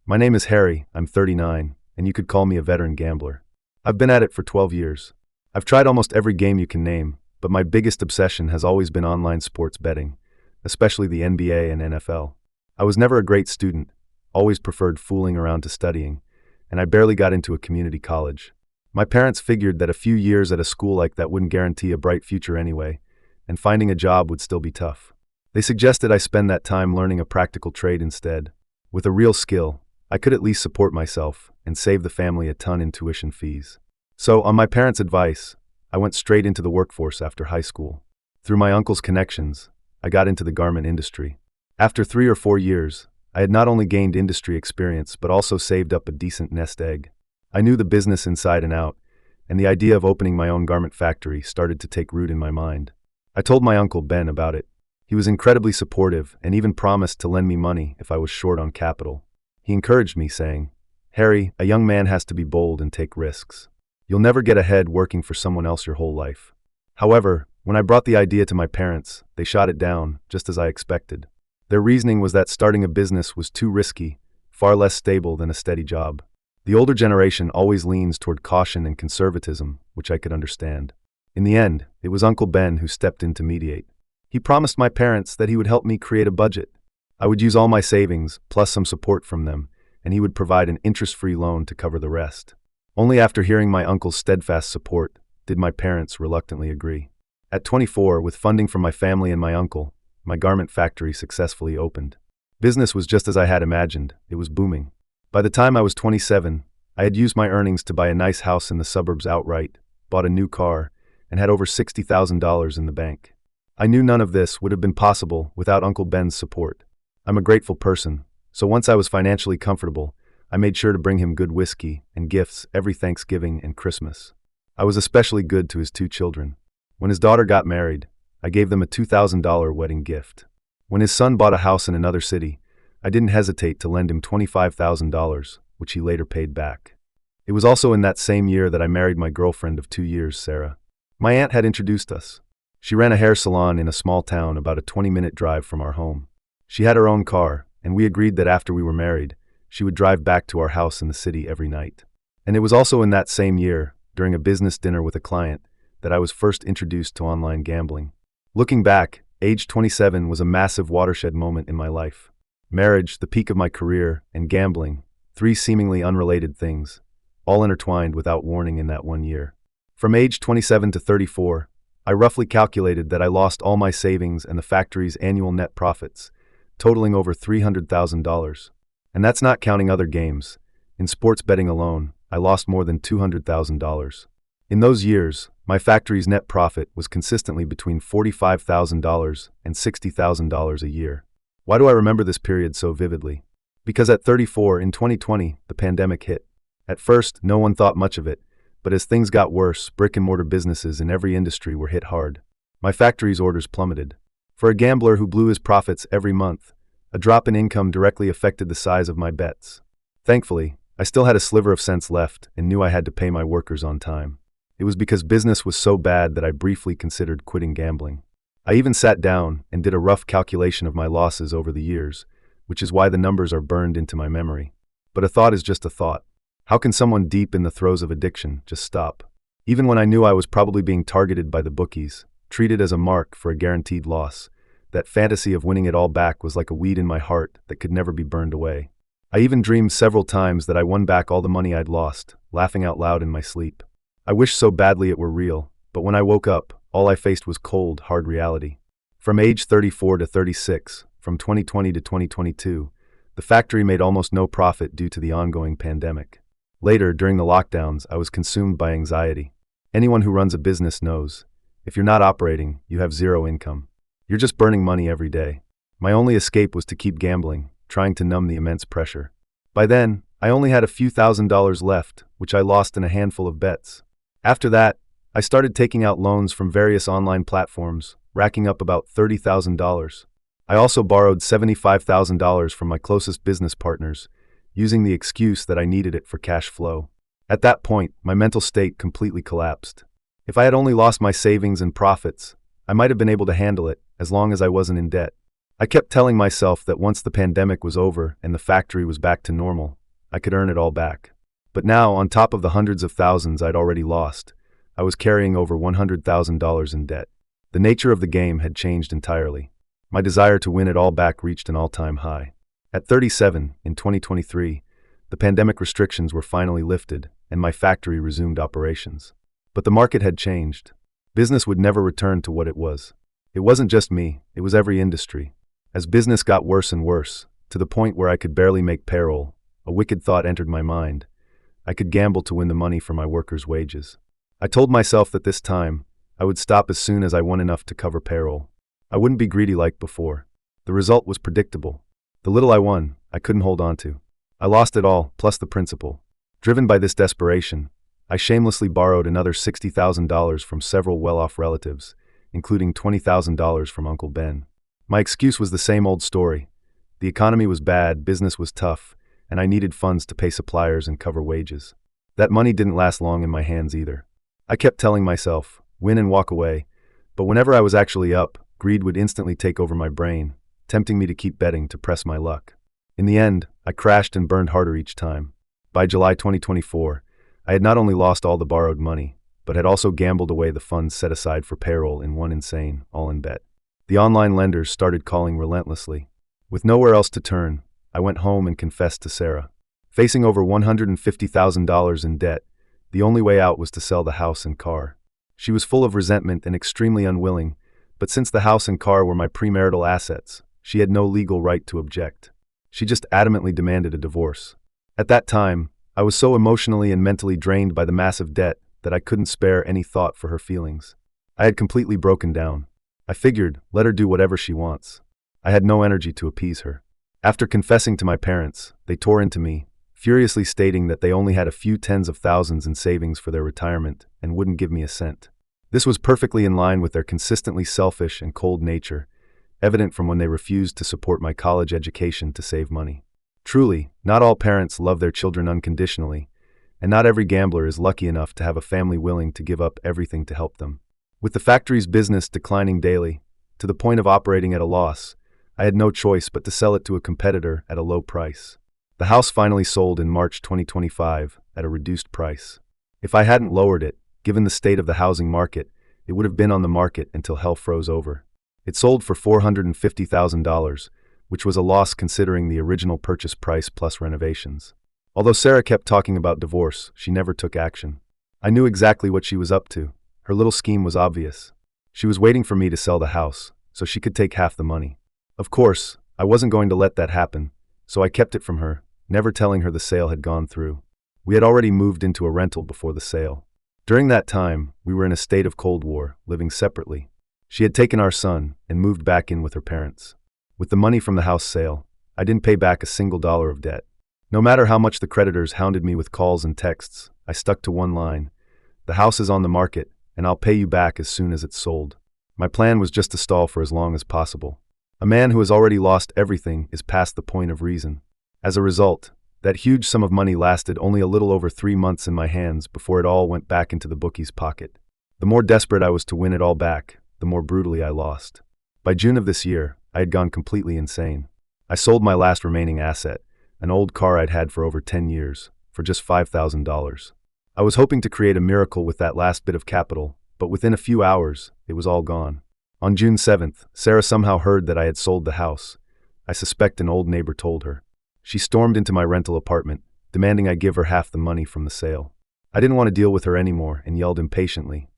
My name is Harry, I'm 39, and you could call me a veteran gambler. I've been at it for 12 years. I've tried almost every game you can name, but my biggest obsession has always been online sports betting, especially the NBA and NFL. I was never a great student, always preferred fooling around to studying, and I barely got into a community college. My parents figured that a few years at a school like that wouldn't guarantee a bright future anyway, and finding a job would still be tough. They suggested I spend that time learning a practical trade instead. With a real skill, I could at least support myself and save the family a ton in tuition fees. So, on my parents' advice, I went straight into the workforce after high school. Through my uncle's connections, I got into the garment industry. After 3 or 4 years, I had not only gained industry experience but also saved up a decent nest egg. I knew the business inside and out, and the idea of opening my own garment factory started to take root in my mind. I told my uncle Ben about it. He was incredibly supportive and even promised to lend me money if I was short on capital. He encouraged me, saying, "Harry, a young man has to be bold and take risks. You'll never get ahead working for someone else your whole life." However, when I brought the idea to my parents, they shot it down, just as I expected. Their reasoning was that starting a business was too risky, far less stable than a steady job. The older generation always leans toward caution and conservatism, which I could understand. In the end, it was Uncle Ben who stepped in to mediate. He promised my parents that he would help me create a budget. I would use all my savings, plus some support from them, and he would provide an interest-free loan to cover the rest. Only after hearing my uncle's steadfast support did my parents reluctantly agree. At 24, with funding from my family and my uncle, my garment factory successfully opened. Business was just as I had imagined. It was booming. By the time I was 27, I had used my earnings to buy a nice house in the suburbs outright, bought a new car, and had over $60,000 in the bank. I knew none of this would have been possible without Uncle Ben's support. I'm a grateful person, so once I was financially comfortable, I made sure to bring him good whiskey and gifts every Thanksgiving and Christmas. I was especially good to his 2 children. When his daughter got married, I gave them a $2,000 wedding gift. When his son bought a house in another city, I didn't hesitate to lend him $25,000, which he later paid back. It was also in that same year that I married my girlfriend of 2 years, Sarah. My aunt had introduced us. She ran a hair salon in a small town about a 20-minute drive from our home. She had her own car, and we agreed that after we were married, she would drive back to our house in the city every night. And it was also in that same year, during a business dinner with a client, that I was first introduced to online gambling. Looking back, age 27 was a massive watershed moment in my life. Marriage, the peak of my career, and gambling, 3 seemingly unrelated things, all intertwined without warning in that 1 year. From age 27 to 34, I roughly calculated that I lost all my savings and the factory's annual net profits, totaling over $300,000. And that's not counting other games. In sports betting alone, I lost more than $200,000. In those years, my factory's net profit was consistently between $45,000 and $60,000 a year. Why do I remember this period so vividly? Because at 34, in 2020, the pandemic hit. At first, no one thought much of it, but as things got worse, brick-and-mortar businesses in every industry were hit hard. My factory's orders plummeted. For a gambler who blew his profits every month, a drop in income directly affected the size of my bets. Thankfully, I still had a sliver of sense left and knew I had to pay my workers on time. It was because business was so bad that I briefly considered quitting gambling. I even sat down and did a rough calculation of my losses over the years, which is why the numbers are burned into my memory. But a thought is just a thought. How can someone deep in the throes of addiction just stop? Even when I knew I was probably being targeted by the bookies, treated as a mark for a guaranteed loss, that fantasy of winning it all back was like a weed in my heart that could never be burned away. I even dreamed several times that I won back all the money I'd lost, laughing out loud in my sleep. I wished so badly it were real, but when I woke up, all I faced was cold, hard reality. From age 34 to 36, from 2020 to 2022, the factory made almost no profit due to the ongoing pandemic. Later, during the lockdowns, I was consumed by anxiety. Anyone who runs a business knows, if you're not operating, you have zero income. You're just burning money every day. My only escape was to keep gambling, trying to numb the immense pressure. By then, I only had a few $1,000s left, which I lost in a handful of bets. After that, I started taking out loans from various online platforms, racking up about $30,000. I also borrowed $75,000 from my closest business partners, using the excuse that I needed it for cash flow. At that point, my mental state completely collapsed. If I had only lost my savings and profits, I might have been able to handle it, as long as I wasn't in debt. I kept telling myself that once the pandemic was over and the factory was back to normal, I could earn it all back. But now, on top of the hundreds of thousands I'd already lost, I was carrying over $100,000 in debt. The nature of the game had changed entirely. My desire to win it all back reached an all-time high. At 37, in 2023, the pandemic restrictions were finally lifted, and my factory resumed operations. But the market had changed. Business would never return to what it was. It wasn't just me, it was every industry. As business got worse and worse, to the point where I could barely make payroll, a wicked thought entered my mind. I could gamble to win the money for my workers' wages. I told myself that this time, I would stop as soon as I won enough to cover payroll. I wouldn't be greedy like before. The result was predictable. The little I won, I couldn't hold on to. I lost it all, plus the principal. Driven by this desperation, I shamelessly borrowed another $60,000 from several well-off relatives, including $20,000 from Uncle Ben. My excuse was the same old story. The economy was bad, business was tough, and I needed funds to pay suppliers and cover wages. That money didn't last long in my hands either. I kept telling myself, win and walk away, but whenever I was actually up, greed would instantly take over my brain, tempting me to keep betting to press my luck. In the end, I crashed and burned harder each time. By July 2024, I had not only lost all the borrowed money, but had also gambled away the funds set aside for payroll in one insane, all-in bet. The online lenders started calling relentlessly. With nowhere else to turn, I went home and confessed to Sarah. Facing over $150,000 in debt, the only way out was to sell the house and car. She was full of resentment and extremely unwilling, but since the house and car were my premarital assets, she had no legal right to object. She just adamantly demanded a divorce. At that time, I was so emotionally and mentally drained by the massive debt that I couldn't spare any thought for her feelings. I had completely broken down. I figured, let her do whatever she wants. I had no energy to appease her. After confessing to my parents, they tore into me, furiously stating that they only had a few tens of thousands in savings for their retirement and wouldn't give me a cent. This was perfectly in line with their consistently selfish and cold nature, evident from when they refused to support my college education to save money. Truly, not all parents love their children unconditionally, and not every gambler is lucky enough to have a family willing to give up everything to help them. With the factory's business declining daily, to the point of operating at a loss, I had no choice but to sell it to a competitor at a low price. The house finally sold in March 2025 at a reduced price. If I hadn't lowered it, given the state of the housing market, it would have been on the market until hell froze over. It sold for $450,000, which was a loss considering the original purchase price plus renovations. Although Sarah kept talking about divorce, she never took action. I knew exactly what she was up to. Her little scheme was obvious. She was waiting for me to sell the house, so she could take half the money. Of course, I wasn't going to let that happen, so I kept it from her, never telling her the sale had gone through. We had already moved into a rental before the sale. During that time, we were in a state of Cold War, living separately. She had taken our son and moved back in with her parents. With the money from the house sale, I didn't pay back a single dollar of debt. No matter how much the creditors hounded me with calls and texts, I stuck to one line. The house is on the market, and I'll pay you back as soon as it's sold. My plan was just to stall for as long as possible. A man who has already lost everything is past the point of reason. As a result, that huge sum of money lasted only a little over 3 months in my hands before it all went back into the bookie's pocket. The more desperate I was to win it all back, the more brutally I lost. By June of this year, I had gone completely insane. I sold my last remaining asset, an old car I'd had for over 10 years, for just $5,000. I was hoping to create a miracle with that last bit of capital, but within a few hours, it was all gone. On June 7th, Sarah somehow heard that I had sold the house. I suspect an old neighbor told her. She stormed into my rental apartment, demanding I give her half the money from the sale. I didn't want to deal with her anymore and yelled impatiently,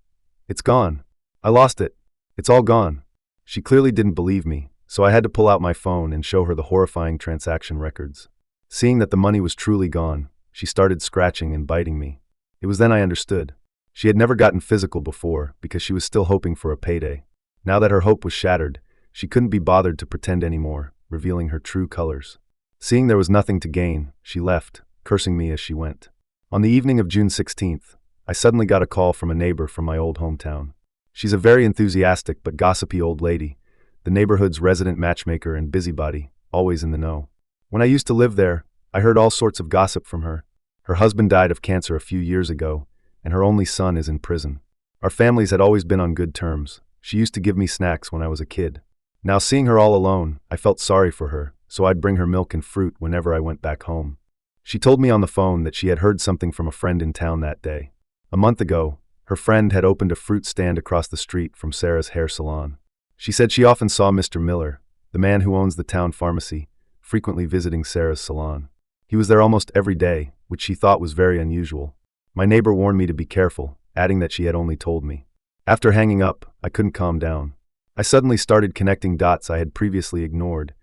"It's gone. I lost it. It's all gone." She clearly didn't believe me, so I had to pull out my phone and show her the horrifying transaction records. Seeing that the money was truly gone, she started scratching and biting me. It was then I understood. She had never gotten physical before because she was still hoping for a payday. Now that her hope was shattered, she couldn't be bothered to pretend anymore, revealing her true colors. Seeing there was nothing to gain, she left, cursing me as she went. On the evening of June 16th, I suddenly got a call from a neighbor from my old hometown. She's a very enthusiastic but gossipy old lady, the neighborhood's resident matchmaker and busybody, always in the know. When I used to live there, I heard all sorts of gossip from her. Her husband died of cancer a few years ago, and her only son is in prison. Our families had always been on good terms. She used to give me snacks when I was a kid. Now seeing her all alone, I felt sorry for her, so I'd bring her milk and fruit whenever I went back home. She told me on the phone that she had heard something from a friend in town that day. A month ago, her friend had opened a fruit stand across the street from Sarah's hair salon. She said she often saw Mr. Miller, the man who owns the town pharmacy, frequently visiting Sarah's salon. He was there almost every day, which she thought was very unusual. My neighbor warned me to be careful, adding that she had only told me. After hanging up, I couldn't calm down. I suddenly started connecting dots I had previously ignored.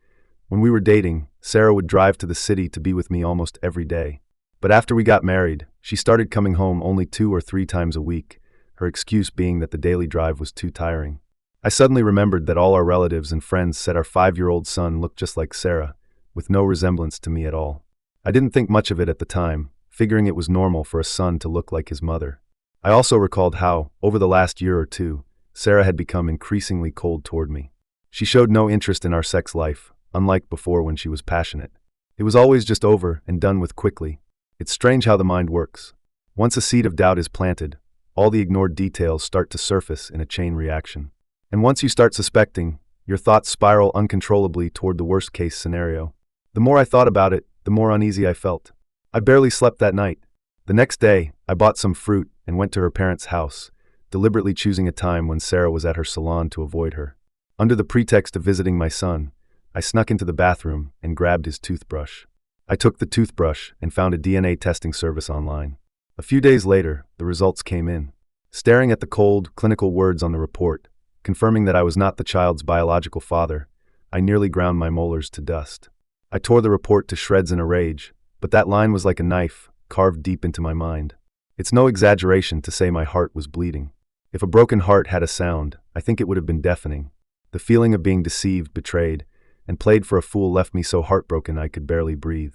When we were dating, Sarah would drive to the city to be with me almost every day. But after we got married, she started coming home only 2 or 3 times a week, her excuse being that the daily drive was too tiring. I suddenly remembered that all our relatives and friends said our 5-year-old son looked just like Sarah, with no resemblance to me at all. I didn't think much of it at the time, figuring it was normal for a son to look like his mother. I also recalled how, over the last year or two, Sarah had become increasingly cold toward me. She showed no interest in our sex life, unlike before when she was passionate. It was always just over and done with quickly. It's strange how the mind works. Once a seed of doubt is planted, all the ignored details start to surface in a chain reaction. And once you start suspecting, your thoughts spiral uncontrollably toward the worst-case scenario. The more I thought about it, the more uneasy I felt. I barely slept that night. The next day, I bought some fruit and went to her parents' house, deliberately choosing a time when Sarah was at her salon to avoid her. Under the pretext of visiting my son, I snuck into the bathroom and grabbed his toothbrush. I took the toothbrush and found a DNA testing service online. A few days later, the results came in. Staring at the cold, clinical words on the report, confirming that I was not the child's biological father, I nearly ground my molars to dust. I tore the report to shreds in a rage, but that line was like a knife, carved deep into my mind. It's no exaggeration to say my heart was bleeding. If a broken heart had a sound, I think it would have been deafening. The feeling of being deceived, betrayed, and played for a fool left me so heartbroken I could barely breathe.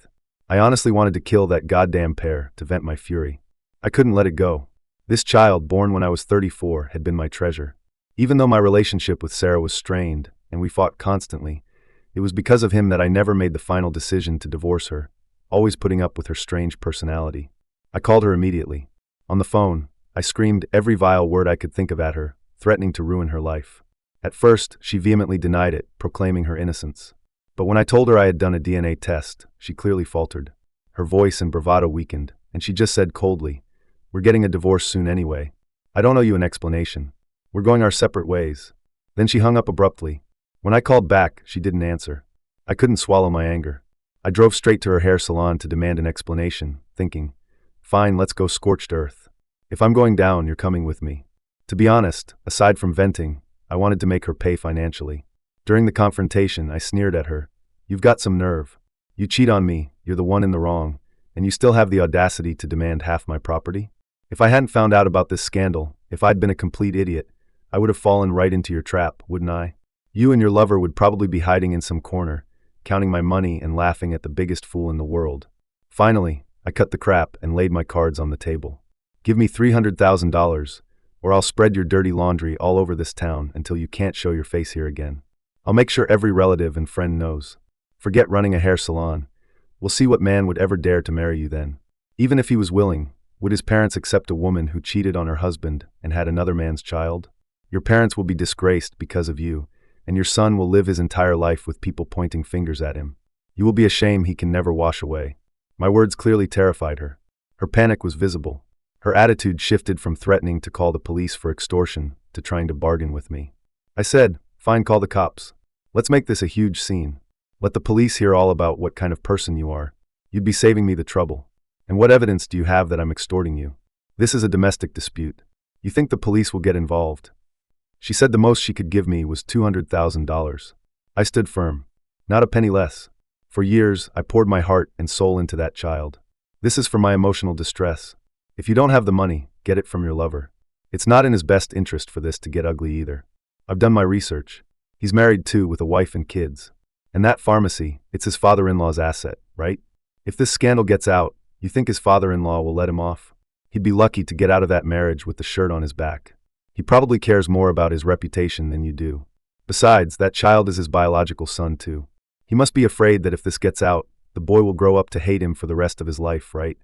I honestly wanted to kill that goddamn pair to vent my fury. I couldn't let it go. This child, born when I was 34, had been my treasure. Even though my relationship with Sarah was strained, and we fought constantly, it was because of him that I never made the final decision to divorce her, always putting up with her strange personality. I called her immediately. On the phone, I screamed every vile word I could think of at her, threatening to ruin her life. At first, she vehemently denied it, proclaiming her innocence. But when I told her I had done a DNA test, she clearly faltered. Her voice and bravado weakened, and she just said coldly, "We're getting a divorce soon anyway. I don't owe you an explanation. We're going our separate ways." Then she hung up abruptly. When I called back, she didn't answer. I couldn't swallow my anger. I drove straight to her hair salon to demand an explanation, thinking, fine, let's go scorched earth. If I'm going down, you're coming with me. To be honest, aside from venting, I wanted to make her pay financially. During the confrontation, I sneered at her. "You've got some nerve. You cheat on me, you're the one in the wrong, and you still have the audacity to demand half my property? If I hadn't found out about this scandal, if I'd been a complete idiot, I would have fallen right into your trap, wouldn't I? You and your lover would probably be hiding in some corner, counting my money and laughing at the biggest fool in the world." Finally, I cut the crap and laid my cards on the table. "Give me $300,000, or I'll spread your dirty laundry all over this town until you can't show your face here again. I'll make sure every relative and friend knows. Forget running a hair salon. We'll see what man would ever dare to marry you then. Even if he was willing, would his parents accept a woman who cheated on her husband and had another man's child? Your parents will be disgraced because of you, and your son will live his entire life with people pointing fingers at him. You will be a shame he can never wash away." My words clearly terrified her. Her panic was visible. Her attitude shifted from threatening to call the police for extortion to trying to bargain with me. I said, "Fine, call the cops. Let's make this a huge scene. Let the police hear all about what kind of person you are. You'd be saving me the trouble. And what evidence do you have that I'm extorting you? This is a domestic dispute. You think the police will get involved?" She said the most she could give me was $200,000. I stood firm. Not a penny less. For years, I poured my heart and soul into that child. This is for my emotional distress. If you don't have the money, get it from your lover. It's not in his best interest for this to get ugly either. I've done my research. He's married too, with a wife and kids. And that pharmacy, it's his father-in-law's asset, right? If this scandal gets out, you think his father-in-law will let him off? He'd be lucky to get out of that marriage with the shirt on his back. He probably cares more about his reputation than you do. Besides, that child is his biological son too. He must be afraid that if this gets out, the boy will grow up to hate him for the rest of his life, right?"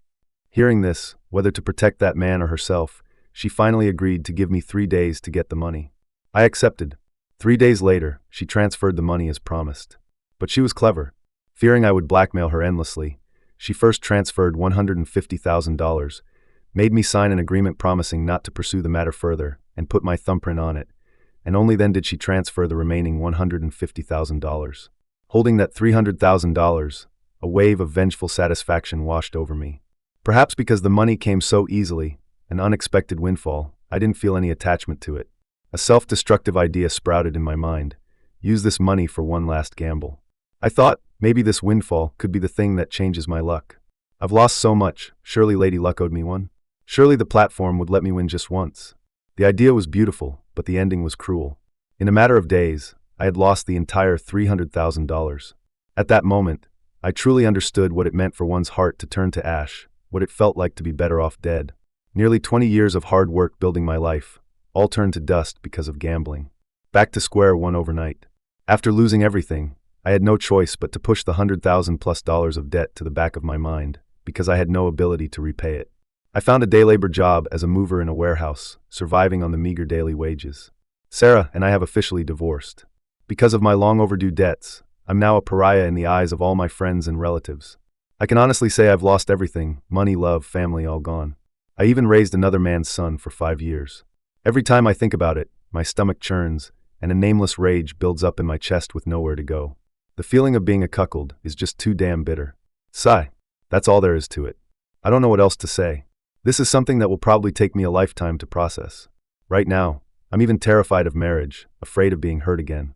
Hearing this, whether to protect that man or herself, she finally agreed to give me 3 days to get the money. I accepted. 3 days later, she transferred the money as promised. But she was clever. Fearing I would blackmail her endlessly, she first transferred $150,000, made me sign an agreement promising not to pursue the matter further, and put my thumbprint on it, and only then did she transfer the remaining $150,000. Holding that $300,000, a wave of vengeful satisfaction washed over me. Perhaps because the money came so easily, an unexpected windfall, I didn't feel any attachment to it. A self-destructive idea sprouted in my mind. Use this money for one last gamble. I thought, maybe this windfall could be the thing that changes my luck. I've lost so much, surely Lady Luck owed me one. Surely the platform would let me win just once. The idea was beautiful, but the ending was cruel. In a matter of days, I had lost the entire $300,000. At that moment, I truly understood what it meant for one's heart to turn to ash, what it felt like to be better off dead. Nearly 20 years of hard work building my life, all turned to dust because of gambling. Back to square one overnight. After losing everything, I had no choice but to push the $100,000+ of debt to the back of my mind, because I had no ability to repay it. I found a day labor job as a mover in a warehouse, surviving on the meager daily wages. Sarah and I have officially divorced. Because of my long overdue debts, I'm now a pariah in the eyes of all my friends and relatives. I can honestly say I've lost everything, money, love, family, all gone. I even raised another man's son for 5 years. Every time I think about it, my stomach churns, and a nameless rage builds up in my chest with nowhere to go. The feeling of being a cuckold is just too damn bitter. Sigh. That's all there is to it. I don't know what else to say. This is something that will probably take me a lifetime to process. Right now, I'm even terrified of marriage, afraid of being hurt again.